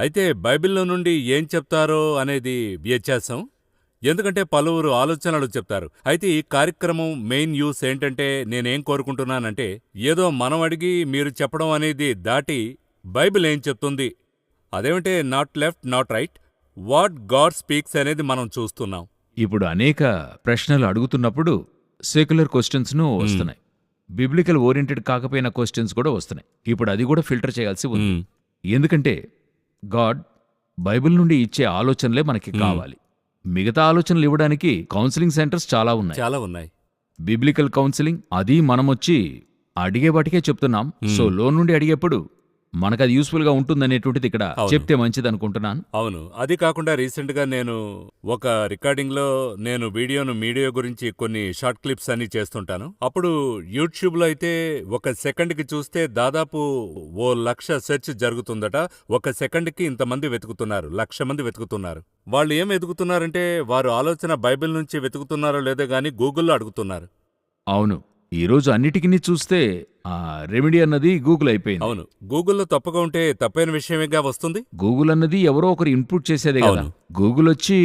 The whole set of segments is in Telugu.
అయితే బైబిల్‌లో నుండి ఏం చెప్తారో అనేది వ్యత్యాసం. ఎందుకంటే పలువురు ఆలోచనలు చెప్తారు. అయితే ఈ కార్యక్రమం మెయిన్ యూస్ ఏంటంటే నేనేం కోరుకుంటున్నానంటే, ఏదో మనం అడిగి మీరు చెప్పడం అనేది దాటి బైబిల్ ఏం చెప్తుంది? అదేమంటే not left, not right. What God speaks అనేది మనం చూస్తున్నాం. ఇప్పుడు అనేక ప్రశ్నలు అడుగుతున్నప్పుడు సెక్యులర్ క్వశ్చన్స్‌ను హ్మ్. వస్తున్నాయి. బిబ్లికల్ ఓరియెంటెడ్ కాకపోయిన క్వశ్చన్స్ కూడా వస్తున్నాయి. ఇప్పుడు అది కూడా ఫిల్టర్ చేయాల్సి ఉంది. హ్మ్. ఎందుకంటే గాడ్ బైబిల్ నుండి ఇచ్చే ఆలోచనలే మనకి కావాలి. మిగతా ఆలోచనలు ఇవ్వడానికి కౌన్సిలింగ్ సెంటర్స్ చాలా ఉన్నాయి. చాలా ఉన్నాయి. బిబ్లికల్ కౌన్సిలింగ్ అది మనమొచ్చి అడిగే వాటికే చెప్తున్నాం. సో లోన్ నుండి అడిగేప్పుడు మనకది యూస్ఫుల్గా ఉంటుందనేటువంటిది ఇక్కడ అవును. చెప్తే మంచిదనుకుంటున్నాను. అవును. అది కాకుండా రీసెంట్‌గా నేను ఒక రికార్డింగ్‌లో నేను మీడియా గురించి కొన్ని షార్ట్ క్లిప్స్ అన్నీ చేస్తుంటాను. అప్పుడు యూట్యూబ్‌లో అయితే ఒక సెకండ్‌కి చూస్తే దాదాపు ఓ 1,00,000 సెర్చ్ జరుగుతుందట. ఒక సెకండ్‌కి ఇంతమంది వెతుకుతున్నారు. 1,00,000 మంది వెతుకుతున్నారు. వాళ్ళు ఏం వెతుకుతున్నారంటే వారు ఆలోచన బైబిల్ నుంచి వెతుకుతున్నారో లేదో గానీ గూగుల్‌లో అడుగుతున్నారు. అవును. ఈరోజు అన్నిటికిని చూస్తే రెమెడీ అన్నది గూగుల్ అయిపోయింది. అవును. గూగుల్‌లో తప్పుగా ఉంటే తప్పైన విషయమేగా వస్తుంది. గూగుల్ అన్నది ఎవరో ఒకరు ఇన్పుట్ చేసేదే కదా. అవును. గూగుల్ వచ్చి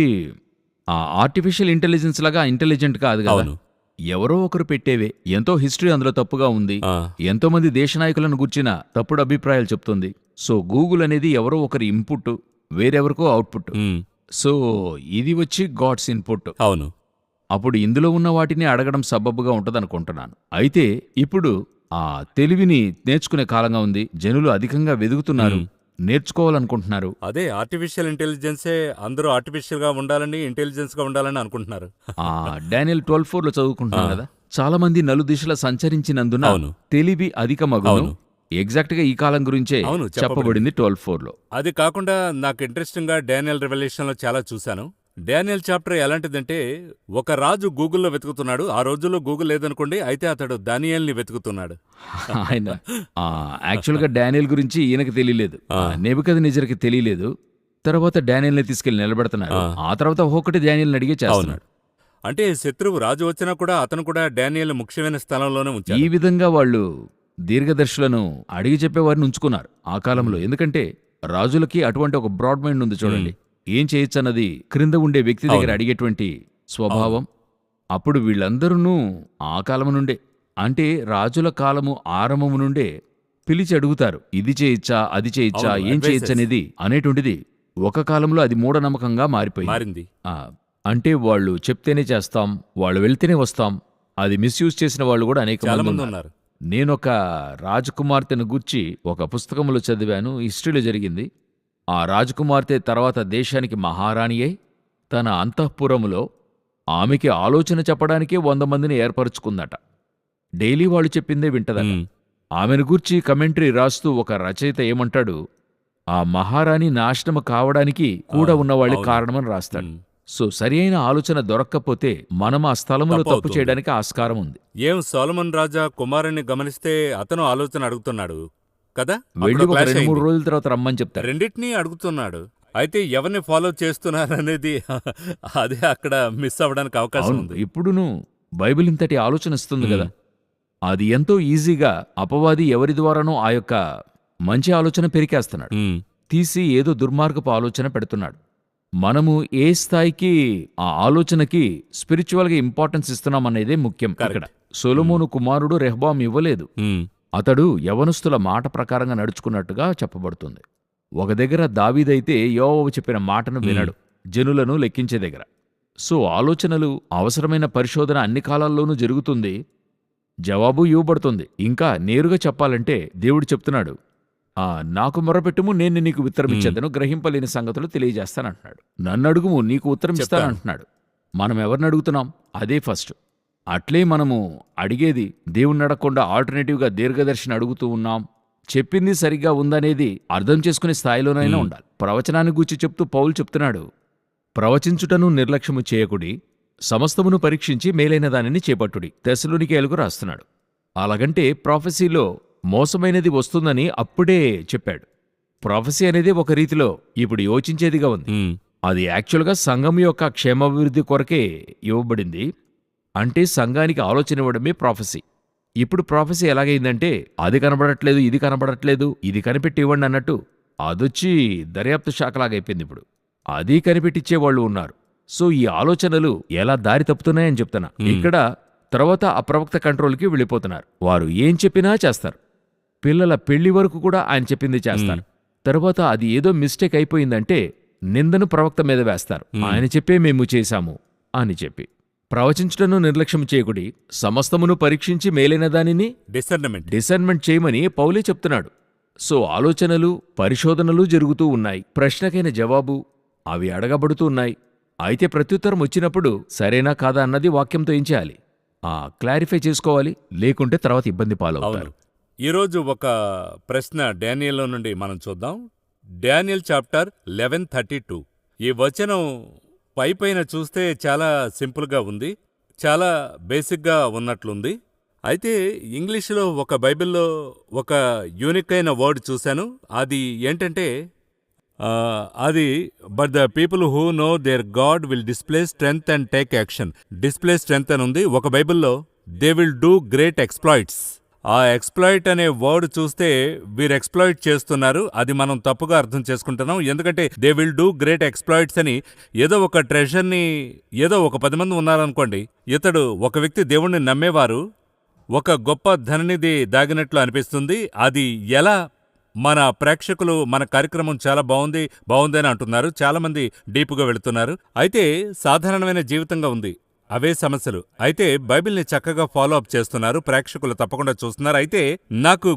ఆర్టిఫిషియల్ ఇంటెలిజెన్స్ లాగా ఇంటెలిజెంట్ కాదు కదా. అవును. ఎవరో ఒకరు పెట్టేవే. ఎంతో హిస్టరీ అందులో తప్పుగా ఉంది. ఆ! ఎంతో మంది దేశ నాయకులను గుర్చిన తప్పుడు అభిప్రాయాలు చెప్తుంది. సో గూగుల్ అనేది ఎవరో ఒకరి ఇన్పుట్, వేరెవరికో అవుట్పుట్. హ్మ్. సో ఇది వచ్చి గాడ్స్ ఇన్పుట్. అవును. అప్పుడు ఇందులో ఉన్న వాటిని అడగడం సబబుగా ఉంటదనుకుంటున్నాను. అయితే ఇప్పుడు తెలివిని నేర్చుకునే కాలంగా ఉంది. జనులు అధికంగా వెదుగుతున్నారు, నేర్చుకోవాలనుకుంటున్నారు. అదే ఆర్టిఫిషియల్ ఇంటెలిజెన్సే అందరూ ఆర్టిఫిషియల్‌గా ఉండాలని, ఇంటెలిజెన్స్‌గా ఉండాలని అనుకుంటున్నారు. డానియల్ 12:4లో చదువుకుంటున్నాం కదా. చాలా మంది నలుదిశల సంచరించినందున అవును. తెలివి అధికమగును. అవును. ఎగ్జాక్ట్‌గా ఈ కాలం గురించే అవును, చెప్పబడింది 12:4లో. అది కాకుండా నాకు ఇంట్రెస్టింగ్‌గా డానియల్ రివల్యూషన్‌లో చాలా చూశాను. డానియల్ చాప్టర్ ఎలాంటిదంటే, ఒక రాజు గూగుల్‌లో వెతుకుతున్నాడు. ఆ రోజుల్లో గూగుల్ లేదనుకోండి. అయితే అతడు దానియేల్‌ని వెతుకుతున్నాడు. ఆయన యాక్చువల్‌గా డానియల్ గురించి ఈయనకి తెలియలేదు. నెబుకద్నెజర్‌కి తెలియలేదు. తర్వాత డానియల్‌ని తీసుకెళ్లి నిలబెడుతున్నారు. ఆ తర్వాత ఒక్కొక్కటి డానియల్‌ని అడిగే అవును. చేస్తున్నాడు. అంటే శత్రువు రాజు వచ్చినా కూడా అతను కూడా డానియేల్‌ని ముఖ్యమైన స్థలంలోనే ఈ ఉంచాడు. విధంగా వాళ్ళు దీర్ఘదర్శులను అడిగి చెప్పేవారిని ఉంచుకున్నారు ఆ కాలంలో. ఎందుకంటే రాజులకి అటువంటి ఒక బ్రాడ్ మైండ్ ఉంది చూడండి. ఏం చేయొచ్చన్నది క్రింద ఉండే వ్యక్తి దగ్గర అవును. అడిగేటువంటి స్వభావం. అప్పుడు వీళ్ళందరూ ఆ కాలము నుండే, అంటే రాజుల కాలము ఆరంభము నుండే పిలిచి అడుగుతారు. ఇది చేయొచ్చా, అది చేయొచ్చా, అవును, ఏం advices. చేయొచ్చనేది అనేటువంటిది ఒక కాలంలో అది మూఢనమ్మకంగా మారిపోయింది. మారింది. ఆ, అంటే వాళ్ళు చెప్తేనే చేస్తాం, వాళ్ళు వెళ్తేనే వస్తాం. అది మిస్యూజ్ చేసిన వాళ్ళు కూడా అనేక చాలా మంది మంది ఉన్నారు. ఉన్నారు. నేనొక రాజకుమార్తెను గూర్చి ఒక పుస్తకంలో చదివాను. హిస్టరీలో జరిగింది. ఆ రాజకుమార్తె తర్వాత దేశానికి మహారాణి అయి తన అంతఃపురములో ఆమెకి ఆలోచన చెప్పడానికే 100 మందిని ఏర్పరుచుకుందట. డైలీ వాళ్ళు చెప్పిందే వింటదట. హ్మ్. ఆమెను గూర్చి కమెంటరీ రాస్తూ ఒక రచయిత ఏమంటాడు, ఆ మహారాణి నాశనము కావడానికి కూడా ఉన్నవాళ్ళే అవును. కారణమని రాస్తాడు. హ్మ్. సో సరి అయిన ఆలోచన దొరక్కపోతే మనం ఆ స్థలములో తప్పు తప్పు అవుతుంది. చేయడానికి ఆస్కారం ఉంది. ఏం సొలొమన్ రాజా కుమారుణ్ణి గమనిస్తే అతను ఆలోచన అడుగుతున్నాడు కదా. వెళ్ళి అప్పుడు ఒక క్లాష్ 2, 3 అయింది. రోజుల తర్వాత రమ్మని చెప్తాడు. రెండిటినీ అడుగుతున్నాడు. అయితే ఎవరిని ఫాలో చేస్తున్నారనేది అదే అక్కడ మిస్ అవ్వడానికి అవకాశం అవును, ఉంది. ఇప్పుడును బైబిల్ ఇంతటి ఆలోచన ఇస్తుంది హ్మ్. కదా. అది ఎంతో ఈజీగా అపవాది ఎవరి ద్వారానో ఆ యొక్క మంచి ఆలోచన పెరికేస్తున్నాడు. హ్మ్. తీసి ఏదో దుర్మార్గపు ఆలోచన పెడుతున్నాడు. మనము ఏ స్థాయికి ఆ ఆలోచనకి స్పిరిచువల్గా ఇంపార్టెన్స్ ఇస్తున్నామనేదే ముఖ్యం ఇక్కడ. కరెక్ట్. సొలొమోను కుమారుడు రెహబాం ఇవ్వలేదు. హ్మ్. అతడు యవనస్తుల మాట ప్రకారంగా నడుచుకున్నట్టుగా చెప్పబడుతుంది. ఒక దగ్గర దావీదైతే యోవాబు చెప్పిన మాటను వినడు, జనులను లెక్కించే దగ్గర. సో ఆలోచనలు అవసరమైన పరిశోధన అన్ని కాలాల్లోనూ జరుగుతుంది. జవాబు ఇవ్వబడుతుంది. ఇంకా నేరుగా చెప్పాలంటే దేవుడు చెప్తున్నాడు, నాకు మొరపెట్టుము, నేను నీకు ఉత్తరమిచ్చేదను, గ్రహింపలేని సంగతులు తెలియజేస్తానంటున్నాడు. నన్నడుగుము, నీకు ఉత్తరమిస్తానంటున్నాడు. మనం ఎవరిని అడుగుతున్నాం? అదే ఫస్ట్. అట్లే మనము అడిగేది దేవుణ్ణి అడగకుండా ఆల్టర్నేటివ్గా దీర్ఘదర్శిని అడుగుతూ ఉన్నాం. చెప్పింది సరిగ్గా ఉందనేది అర్థం చేసుకునే స్థాయిలోనైనా ఉండాలి. ప్రవచనాన్ని గూర్చి చెప్తూ పౌలు చెప్తున్నాడు, ప్రవచించుటను నిర్లక్ష్యము చేయకుడి, సమస్తమును పరీక్షించి మేలైన దానిని చేపట్టుడి. తెస్సలోనికేయులకు రాస్తున్నాడు. అలాగంటే ప్రాఫెసీలో మోసమైనది వస్తుందని అప్పుడే చెప్పాడు. ప్రాఫెసీ అనేది ఒక రీతిలో ఇప్పుడు యోచించేదిగా ఉంది. హ్మ్. అది యాక్చువల్గా సంఘం యొక్క క్షేమాభివృద్ధి కొరకే ఇవ్వబడింది. అంటే సంఘానికి ఆలోచన ఇవ్వడమే ప్రాఫెసీ. ఇప్పుడు ప్రాఫెసీ ఎలాగైందంటే అది కనబడట్లేదు, ఇది కనబడట్లేదు, ఇది కనిపెట్టి ఇవ్వండి అన్నట్టు అదొచ్చి దర్యాప్తు శాఖలాగైపోయింది ఇప్పుడు. అది కనిపెట్టిచ్చేవాళ్ళు ఉన్నారు. సో ఈ ఆలోచనలు ఎలా దారి తప్పుతున్నాయని చెప్తున్నా. ఇక్కడ తర్వాత ఆ ప్రవక్త కంట్రోల్కి వెళ్ళిపోతున్నారు. వారు ఏం చెప్పినా చేస్తారు. పిల్లల పెళ్లి వరకు కూడా ఆయన చెప్పింది చేస్తారు. తర్వాత అది ఏదో మిస్టేక్ అయిపోయిందంటే నిందను ప్రవక్త మీద వేస్తారు. ఆయన చెప్పే మేము చేశాము అని చెప్పి. ప్రవచించటను నిర్లక్ష్యం చేయకుడి, సమస్తమును పరీక్షించి మేలైన దానిని డిసర్న్మెంట్ చేయమని పౌలే చెప్తున్నాడు. సో ఆలోచనలు, పరిశోధనలు జరుగుతూ ఉన్నాయి. ప్రశ్నకైన జవాబు అవి అడగబడుతూ ఉన్నాయి. అయితే ప్రత్యుత్తరం వచ్చినప్పుడు సరేనా కాదా అన్నది వాక్యంతో ఏం చేయాలి? క్లారిఫై చేసుకోవాలి, లేకుంటే తర్వాత ఇబ్బంది పాలవుతారు. ఈరోజు ఒక ప్రశ్న డానియేల్లో నుండి మనం చూద్దాం. Daniel chapter 11:32. ఈ వచనం పైపైన చూస్తే చాలా సింపుల్గా ఉంది, చాలా బేసిక్గా ఉన్నట్లుంది. అయితే ఇంగ్లీష్లో ఒక బైబిల్లో ఒక యూనిక్ అయిన వర్డ్ చూశాను. అది ఏంటంటే అది but the people who know their God will display strength and take action. Display strength అని ఉంది ఒక బైబిల్లో. They will do great exploits. ఆ ఎక్స్ప్లాయిట్ అనే వర్డ్ చూస్తే వీరు ఎక్స్ప్లాయిట్ చేస్తున్నారు, అది మనం తప్పుగా అర్థం చేసుకుంటున్నాం. ఎందుకంటే they will do great exploits అని ఏదో ఒక ట్రెజర్ని, ఏదో ఒక 10 మంది ఉన్నారనుకోండి, ఇతడు ఒక వ్యక్తి దేవుణ్ణి నమ్మేవారు, ఒక గొప్ప ధననిధి దాగినట్లు అనిపిస్తుంది. అది ఎలా? మన ప్రేక్షకులు మన కార్యక్రమం చాలా బాగుంది అని అంటున్నారు. చాలామంది డీప్గా వెళుతున్నారు. అయితే సాధారణమైన జీవితంగా ఉంది, అవే సమస్యలు. అయితే బైబిల్ని చక్కగా ఫాలో అప్ చేస్తున్నారు, ప్రేక్షకులు తప్పకుండా చూస్తున్నారు. అయితే నాకు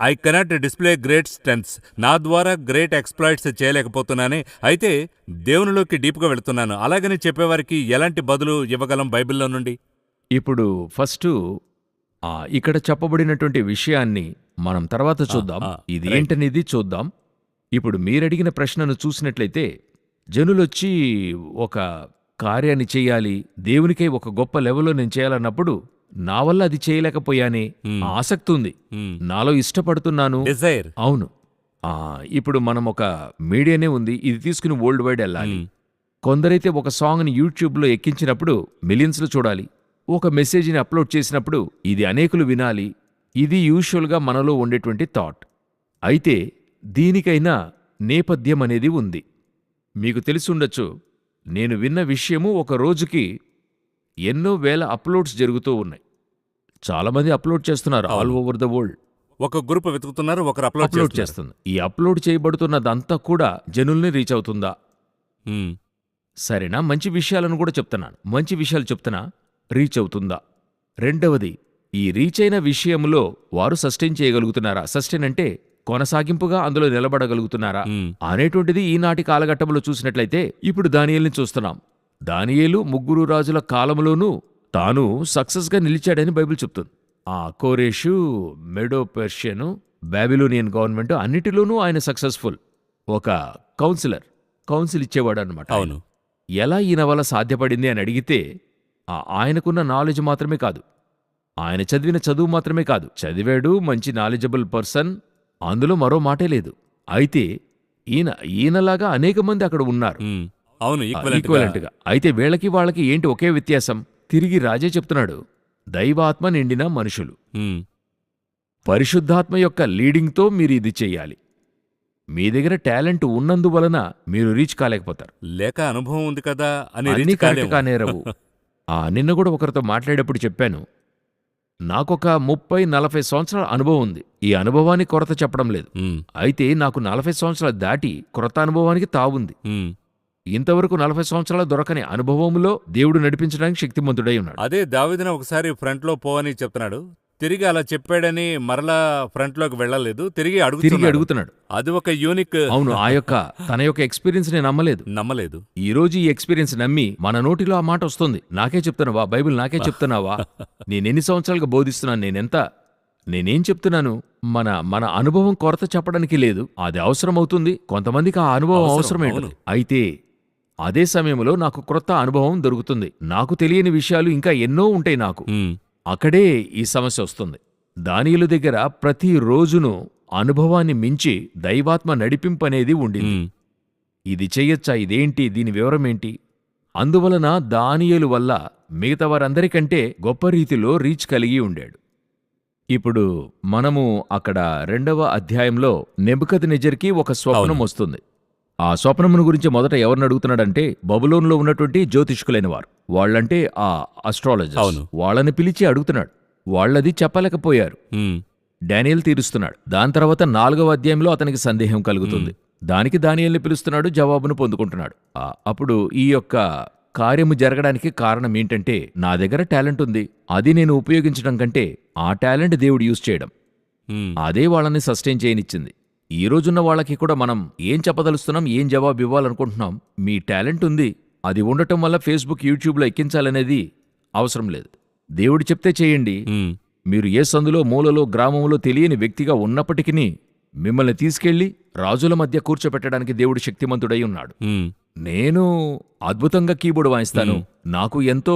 I cannot display great strengths, నా ద్వారా గ్రేట్ ఎక్స్ప్లాయిట్స్ చేయలేకపోతున్నానే. అయితే దేవునిలోకి డీప్గా వెళుతున్నాను. అలాగని చెప్పేవారికి ఎలాంటి బదులు ఇవ్వగలం బైబిల్లో నుండి? ఇప్పుడు ఫస్టు ఇక్కడ చెప్పబడినటువంటి విషయాన్ని మనం తర్వాత చూద్దాం. ఇది ఏంటనేది చూద్దాం. ఇప్పుడు మీరడిగిన ప్రశ్నను చూసినట్లయితే, జనులొచ్చి ఒక కార్యాన్ని చెయ్యాలి, దేవునికై ఒక గొప్ప లెవెల్లో నేను చేయాలన్నప్పుడు నా వల్ల అది చేయలేకపోయానే, ఆసక్తి ఉంది, నాలో ఇష్టపడుతున్నాను, డిజైర్. అవును. ఇప్పుడు మనం ఒక మీడియానే ఉంది, ఇది తీసుకుని వరల్డ్ వైడ్ వెళ్ళాలి. కొందరైతే ఒక సాంగ్ని యూట్యూబ్లో ఎక్కించినప్పుడు మిలియన్స్లో చూడాలి, ఒక మెసేజ్ని అప్లోడ్ చేసినప్పుడు ఇది అనేకులు వినాలి. ఇది యూజువల్గా మనలో ఉండేటువంటి థాట్. అయితే దీనికైనా నేపథ్యం అనేది ఉంది. మీకు తెలిసుండొచ్చు, నేను విన్న విషయము, ఒక రోజుకి ఎన్నో వేల అప్లోడ్స్ జరుగుతూ ఉన్నాయి. చాలామంది అప్లోడ్ చేస్తున్నారు ఆల్ ఓవర్ ద వరల్డ్. ఒక గ్రూప్ వెతుకుతున్నారు, ఒకరు అప్లోడ్ చేస్తుంది. ఈ అప్లోడ్ చేయబడుతున్నదంతా కూడా జనుల్ని రీచ్ అవుతుందా? సరేనా? మంచి విషయాలను కూడా చెప్తున్నాను, మంచి విషయాలు చెప్తున్నా, రీచ్ అవుతుందా? రెండవది, ఈ రీచ్ అయిన విషయంలో వారు సస్టైన్ చేయగలుగుతున్నారా? సస్టైన్ అంటే కొనసాగింపుగా అందులో నిలబడగలుగుతున్నారా అనేటువంటిది ఈనాటి కాలఘట్టంలో చూసినట్లయితే, ఇప్పుడు దానియేలుని చూస్తున్నాం. దానియేలు 3 రాజుల కాలంలోనూ తాను సక్సెస్గా నిలిచాడని బైబిల్ చెప్తుంది. కోరేషు, మెడో పర్షియను, బాబిలోనియన్ గవర్నమెంట్ అన్నిటిలోనూ ఆయన సక్సెస్ఫుల్. ఒక కౌన్సిల్ ఇచ్చేవాడు అనమాట. అవును. ఎలా ఈయన వల్ల సాధ్యపడింది అని అడిగితే, ఆయనకున్న నాలెడ్జ్ మాత్రమే కాదు, ఆయన చదివిన చదువు మాత్రమే కాదు, చదివాడు, మంచి నాలెడ్జబుల్ పర్సన్, అందులో మరో మాటే లేదు. అయితే ఈయనలాగా అనేక మంది అక్కడ ఉన్నారు, అవును, ఈక్వలెంట్గా. అయితే వీళ్ళకి వాళ్ళకి ఏంటి ఒకే వ్యత్యాసం? తిరిగి రాజే చెప్తున్నాడు, దైవాత్మ నిండిన మనుషులు, పరిశుద్ధాత్మ యొక్క లీడింగ్తో మీరు ఇది చెయ్యాలి. మీ దగ్గర టాలెంట్ ఉన్నందువలన మీరు రీచ్ కాలేకపోతారు. లేక అనుభవం ఉంది కదా అని అన్నీ కరెక్ట్ కానేరవు. నిన్న కూడా ఒకరితో మాట్లాడేటప్పుడు చెప్పాను, నాకొక 30-40 సంవత్సరాల అనుభవం ఉంది. ఈ అనుభవానికి కొరత చెప్పడం లేదు. అయితే నాకు 40 సంవత్సరాలు దాటి క్రొత్త అనుభవానికి తావుంది. ఇంతవరకు 40 సంవత్సరాల దొరకని అనుభవంలో దేవుడు నడిపించడానికి శక్తిమంతుడై ఉన్నాడు. అదే దావీదును ఒకసారి ఫ్రంట్లో పో అని చెప్తున్నాడు, తిరిగి అలా చెప్పాడని మరలా ఫ్రంట్లోకి వెళ్ళలేదు, తిరిగి అడుగుతున్నాడు. అది ఒక యూనిక్. అవును, తన యొక్క ఎక్స్పీరియన్స్ నేను నమ్మలేదు. ఈ రోజు ఈ ఎక్స్పీరియన్స్ నమ్మి మన నోటిలో ఆ మాట వస్తుంది, నాకే చెప్తున్నావా బైబిల్, నాకే చెప్తున్నావా? నేనెన్ని సంవత్సరాలుగా బోధిస్తున్నాను, నేనేం చెప్తున్నాను? మన అనుభవం కొరత చెప్పడానికి లేదు, అది అవసరమవుతుంది. కొంతమందికి ఆ అనుభవం అవసరమేంటి. అయితే అదే సమయంలో నాకు క్రొత్త అనుభవం దొరుకుతుంది, నాకు తెలియని విషయాలు ఇంకా ఎన్నో ఉంటాయి నాకు. అక్కడే ఈ సమస్య వస్తుంది. దానియేలు దగ్గర ప్రతి రోజును అనుభవాన్ని మించి దైవాత్మ నడిపింపనేది ఉండింది. ఇది చెయ్యొచ్చా, ఇదేంటి, దీని వివరమేంటి? అందువలన దానియేలు వల్ల మిగతా వారందరికంటే గొప్ప రీతిలో రీచ్ కలిగి ఉండాడు. ఇప్పుడు మనము అక్కడ 2వ అధ్యాయంలో నెబుకద్నెజర్‌కి ఒక స్వప్నం అవును. వస్తుంది. ఆ స్వప్నమును గురించి మొదట ఎవరిని అడుగుతున్నాడంటే బబులోనులో ఉన్నటువంటి జ్యోతిష్కులైన వారు. వాళ్ళంటే ఆ అస్ట్రాలజర్స్. అవును. వాళ్ళని పిలిచి అడుగుతున్నాడు. వాళ్ళది చెప్పలేకపోయారు. ఉమ్, డానియేల్ తీరుస్తున్నాడు. దాని తర్వాత 4వ అధ్యాయంలో అతనికి సందేహం కలుగుతుంది. దానికి దానియేలుని పిలుస్తున్నాడు, జవాబును పొందుకుంటున్నాడు. అప్పుడు ఈ యొక్క కార్యము జరగడానికి కారణం ఏంటంటే నా దగ్గర టాలెంట్ ఉంది, అది నేను ఉపయోగించడం కంటే ఆ టాలెంట్ దేవుడు యూజ్ చేయడం, ఉమ్, అదే వాళ్ళని సస్టైన్ చేయనిచ్చింది. ఈ రోజున్న వాళ్ళకి కూడా మనం ఏం చెప్పదలుస్తున్నాం, ఏం జవాబు ఇవ్వాలనుకుంటున్నాం, మీ టాలెంట్ ఉంది, అది ఉండటం వల్ల ఫేస్బుక్, యూట్యూబ్లో ఎక్కించాలనేది అవసరం లేదు. దేవుడు చెప్తే చేయండి. ఉమ్, మీరు ఏ సందులో, మూలలో, గ్రామంలో తెలియని వ్యక్తిగా ఉన్నప్పటికీ మిమ్మల్ని తీసుకెళ్లి రాజుల మధ్య కూర్చోపెట్టడానికి దేవుడు శక్తిమంతుడై ఉన్నాడు. ఉమ్, నేను అద్భుతంగా కీబోర్డ్ వాయిస్తాను, నాకు ఎంతో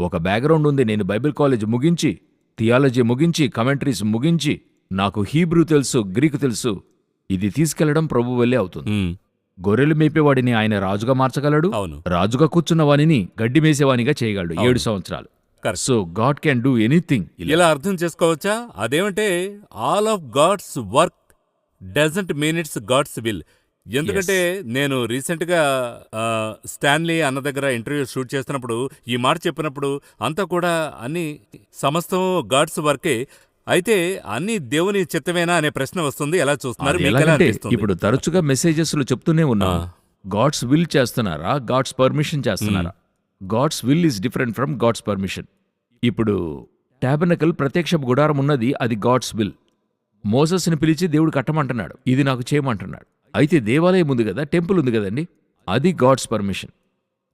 ఒక బ్యాక్గ్రౌండ్ ఉంది, నేను బైబిల్ కాలేజ్ ముగించి, థియాలజీ ముగించి, కమెంటరీస్ ముగించి, నాకు హీబ్రూ తెలుసు, గ్రీకు తెలుసు, ఇది తీసుకెళ్లడం ప్రభు వల్లే అవుతుంది. ఉమ్, గొర్రెలు మేపేవాడిని ఆయన రాజుగా మార్చగలడు, అవును. రాజుగా కూర్చున్న వానిని గడ్డి మేసేవానిగా చేయగలడు. 7 సంవత్సరాలు. Correct. So God can do anything. ఇలా అర్థం చేసుకోవచ్చా? అదేమంటే all of God's work doesn't mean it's God's will. ఎందుకంటే నేను రీసెంట్గా స్టాన్లీ అన్న దగ్గర ఇంటర్వ్యూ షూట్ చేస్తున్నప్పుడు ఈ మాట చెప్పినప్పుడు అంతా కూడా అన్ని సమస్తం గాడ్స్ వర్కే. అయితే అన్ని దేవుని చిత్తమేనా అనే ప్రశ్న వస్తుంది. ఎలా చూస్తున్నారు? అది మీకు ఎలా ఎలాగంటే అనిపిస్తుంది? ఇప్పుడు తరచుగా మెసేజెస్లు చెప్తూనే ఉన్నా, ఆ. గాడ్స్ విల్ చేస్తున్నారా, గాడ్స్ పర్మిషన్ చేస్తున్నారా? God's will is different from God's permission. ఇప్పుడు టాబర్నకల్ ప్రత్యక్షపు గుడారం ఉన్నది, అది గాడ్స్ విల్. మోసెస్ని పిలిచి దేవుడు కట్టమంటున్నాడు, ఇది నాకు చేయమంటున్నాడు. అయితే దేవాలయం ఉంది కదా, టెంపుల్ ఉంది కదండి, అది గాడ్స్ పర్మిషన్.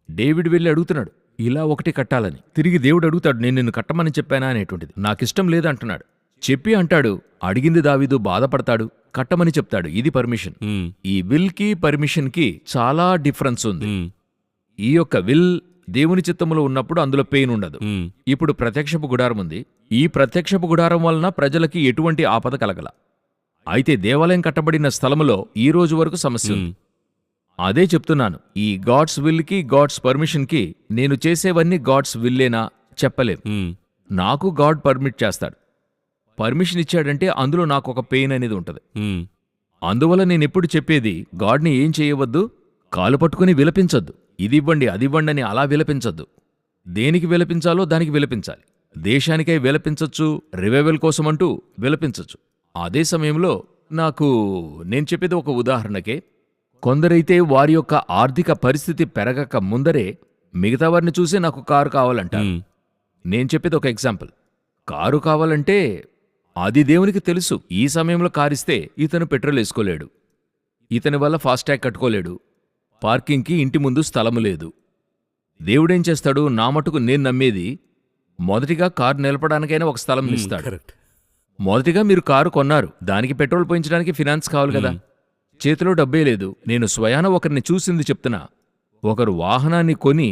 డేవిడ్ వెళ్ళి అడుగుతున్నాడు ఇలా ఒకటి కట్టాలని. తిరిగి దేవుడు అడుగుతాడు, నేను నిన్ను కట్టమని చెప్పానా అనేటువంటిది. నాకిష్టం లేదంటున్నాడు. చెప్పి అంటాడు, అడిగింది దావీదు, బాధపడతాడు, కట్టమని చెప్తాడు. ఇది పర్మిషన్. ఉమ్, ఈ విల్కి పర్మిషన్కి చాలా డిఫరెన్స్ ఉంది. ఉమ్, ఈ యొక్క విల్ దేవుని చిత్తములో ఉన్నప్పుడు అందులో పెయిన్ ఉండదు. ఉమ్, ఇప్పుడు ప్రత్యక్షపు గుడారం ఉంది. ఈ ప్రత్యక్షపు గుడారం వలన ప్రజలకి ఎటువంటి ఆపద కలగల. అయితే దేవాలయం కట్టబడిన స్థలములో ఈ రోజు వరకు సమస్య ఉంది. ఉమ్, అదే చెప్తున్నాను, ఈ గాడ్స్ విల్కి, గాడ్స్ పర్మిషన్కి నేను చేసేవన్నీ గాడ్స్ విల్లేనా చెప్పలేం. ఉమ్, నాకు గాడ్ పర్మిట్ చేస్తాడు. పర్మిషన్ ఇచ్చాడంటే అందులో నాకు ఒక పెయిన్ అనేది ఉంటుంది. ఉమ్, అందువల్ల నేనెప్పుడు చెప్పేది, గాడ్ని ఏం చేయవద్దు, కాలు పట్టుకుని విలపించొద్దు, ఇది ఇవ్వండి అది ఇవ్వండి అని అలా విలపించొద్దు. దేనికి విలపించాలో దానికి విలపించాలి. దేశానికై విలపించొచ్చు, రివైవల్ కోసమంటూ విలపించొచ్చు. అదే సమయంలో నేను చెప్పేది ఒక ఉదాహరణకే, కొందరైతే వారి యొక్క ఆర్థిక పరిస్థితి పెరగక ముందరే మిగతా వారిని చూసి నాకు కారు కావాలంటారు. ఉమ్, నేను చెప్పేది ఒక ఎగ్జాంపుల్. కారు కావాలంటే అది దేవునికి తెలుసు, ఈ సమయంలో కారిస్తే ఇతను పెట్రోల్ వేసుకోలేడు, ఇతని వల్ల ఫాస్టాగ్ కట్టుకోలేడు, పార్కింగ్కి ఇంటి ముందు స్థలము లేదు. దేవుడేం చేస్తాడు, నా మటుకు నేను నమ్మేది, మొదటిగా కారు నిలపడానికైనా ఒక స్థలం ఇస్తాడు. కరెక్ట్. మొదటిగా మీరు కారు కొన్నారు, దానికి పెట్రోల్ పోయించడానికి ఫినాన్స్ కావాలి కదా, చేతిలో డబ్బే లేదు. నేను స్వయాన ఒకరిని చూసింది చెప్తున్నా. ఒకరు వాహనాన్ని కొని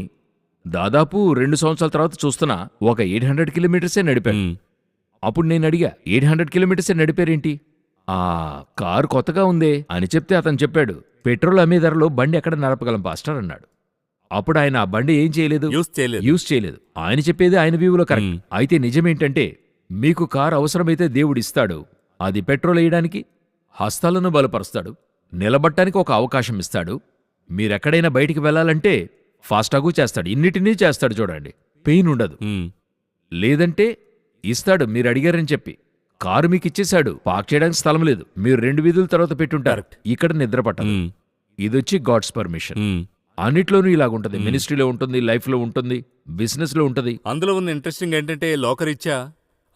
దాదాపు 2 సంవత్సరాల తర్వాత చూస్తున్నా ఒక 800 కిలోమీటర్సే నడిపారు. ఉమ్, అప్పుడు నేను అడిగా, 800 కిలోమీటర్సే నడిపారేంటి? ఆ కారు కొత్తగా ఉందే అని చెప్తే అతను చెప్పాడు, పెట్రోల్ అమ్మే ధరలో బండి ఎక్కడ నడపగలం పాస్టర్ అన్నాడు. అప్పుడు ఆయన ఆ బండి ఏం చేయలేదు, యూస్ చేయలేదు. ఆయన చెప్పేది ఆయన వ్యూలో కరెక్ట్. అయితే నిజమేంటంటే, మీకు కారు అవసరమైతే దేవుడిస్తాడు, అది పెట్రోల్ వేయడానికి హస్తాలను బలపరుస్తాడు, నిలబట్టానికి ఒక అవకాశం ఇస్తాడు, మీరెక్కడైనా బయటికి వెళ్ళాలంటే ఫాస్టాగు చేస్తాడు, ఇన్నిటినీ చేస్తాడు. చూడండి, పెయిన్ ఉండదు. ఉమ్, లేదంటే ఇస్తాడు, మీరు అడిగారని చెప్పి కారు మీకు ఇచ్చేశాడు, పార్క్ చేయడానికి స్థలం లేదు, మీరు 2 వీధుల తర్వాత పెట్టుంటారు, ఇక్కడ నిద్ర పట్టదు. ఉమ్, ఇదొచ్చి గాడ్స్ పర్మిషన్. ఉమ్. అన్నిట్లోనూ ఇలాగుంటది. మినిస్ట్రీలో ఉంటుంది, లైఫ్లో ఉంటుంది, బిజినెస్లో ఉంటుంది. అందులో ఉన్న ఇంట్రెస్టింగ్ ఏంటంటే లోకరీత్యా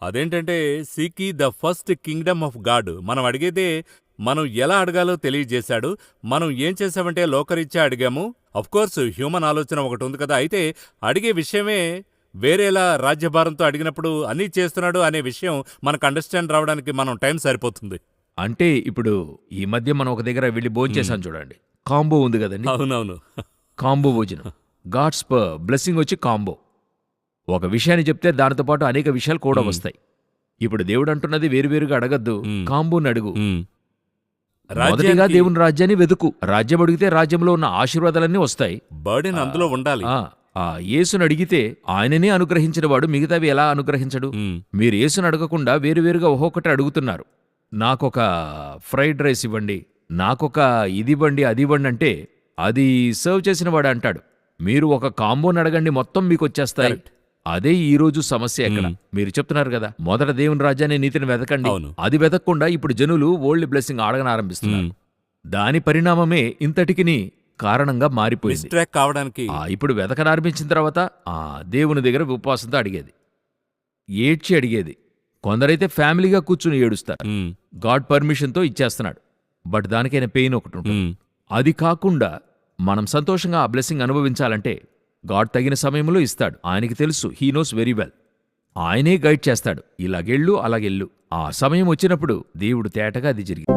అదేంటంటే seek ye the first kingdom of God. మనం అడిగేదే మనం ఎలా అడగాలో తెలియజేశాడు. మనం ఏం చేసామంటే లోకరీత్యా అడిగాము. కోర్స్ హ్యూమన్ ఆలోచన ఒకటి ఉంది కదా. అయితే అడిగే విషయమే వేరేలా రాజ్యభారంతో అడిగినప్పుడు అన్నీ చేస్తున్నాడు అనే విషయం మనకు అండర్స్టాండ్ రావడానికి మనం టైం సరిపోతుంది. అంటే ఇప్పుడు ఈ మధ్య మనం ఒక దగ్గర వెళ్ళి భోంచేసాం చూడండి, కాంబో ఉంది కదండి, అవునవును. కాంబో భోజనం. గాడ్స్ బ్లెస్సింగ్ వచ్చి కాంబో. ఒక విషయాన్ని చెప్తే దానితో పాటు అనేక విషయాలు కూడా వస్తాయి. ఇప్పుడు దేవుడు అంటున్నది వేరువేరుగా అడగద్దు, కాంబోని అడుగు. ఉమ్. మొదటిగా దేవుని రాజ్యాన్ని వెతుకు. రాజ్యం అడిగితే రాజ్యంలో ఉన్న ఆశీర్వాదాలన్నీ వస్తాయి. బర్డెన్ అందులో ఉండాలి. యేసుని అడిగితే ఆయననే అనుగ్రహించినవాడు మిగతావి ఎలా అనుగ్రహించడు? మ్మ్. మీరు యేసుని అడగకుండా వేరువేరుగా ఒక్కొక్కటి అడుగుతున్నారు. నాకొక ఫ్రైడ్ రైస్ ఇవ్వండి, నాకొక ఇదివ్వండి అదివ్వండి అంటే అది సర్వ్ చేసిన వాడు అంటాడు. మీరు ఒక కాంబోని అడగండి మొత్తం మీకు వచ్చేస్తాయి. Correct. అదే ఈ రోజు సమస్య ఎక్కడ? మీరు చెప్తున్నారు కదా, మొదట దేవుని రాజ్యాన్ని నీతిని వెతకండి. అవును. అది వెతకకుండా ఇప్పుడు జనులు వరల్డ్ బ్లెస్సింగ్ అడగనారంభిస్తున్నారు. దాని పరిణామమే ఇంతటికిని కారణంగా మారిపోయింది. మిస్ట్రాక్ కావడానికి ఇప్పుడు వెతకనారంభించిన తర్వాత దేవుని దగ్గర ఉపవాసంతో అడిగేది, ఏడ్చి అడిగేది. కొందరైతే ఫ్యామిలీగా కూర్చుని ఏడుస్తారు. మ్మ్. గాడ్ పర్మిషన్తో ఇచ్చేస్తున్నాడు. బట్ దానికైనా పెయిన్ ఒకటి ఉంటుంది. మ్మ్. అది కాకుండా మనం సంతోషంగా ఆ బ్లెస్సింగ్ అనుభవించాలంటే గాడ్ తగిన సమయంలో ఇస్తాడు. ఆయనకి తెలుసు, హీ నోస్ వెరీ వెల్. ఆయనే గైడ్ చేస్తాడు, ఇలాగెళ్ళు అలాగెళ్ళు. ఆ సమయం వచ్చినప్పుడు దేవుడు తేటగా అది జరిగింది.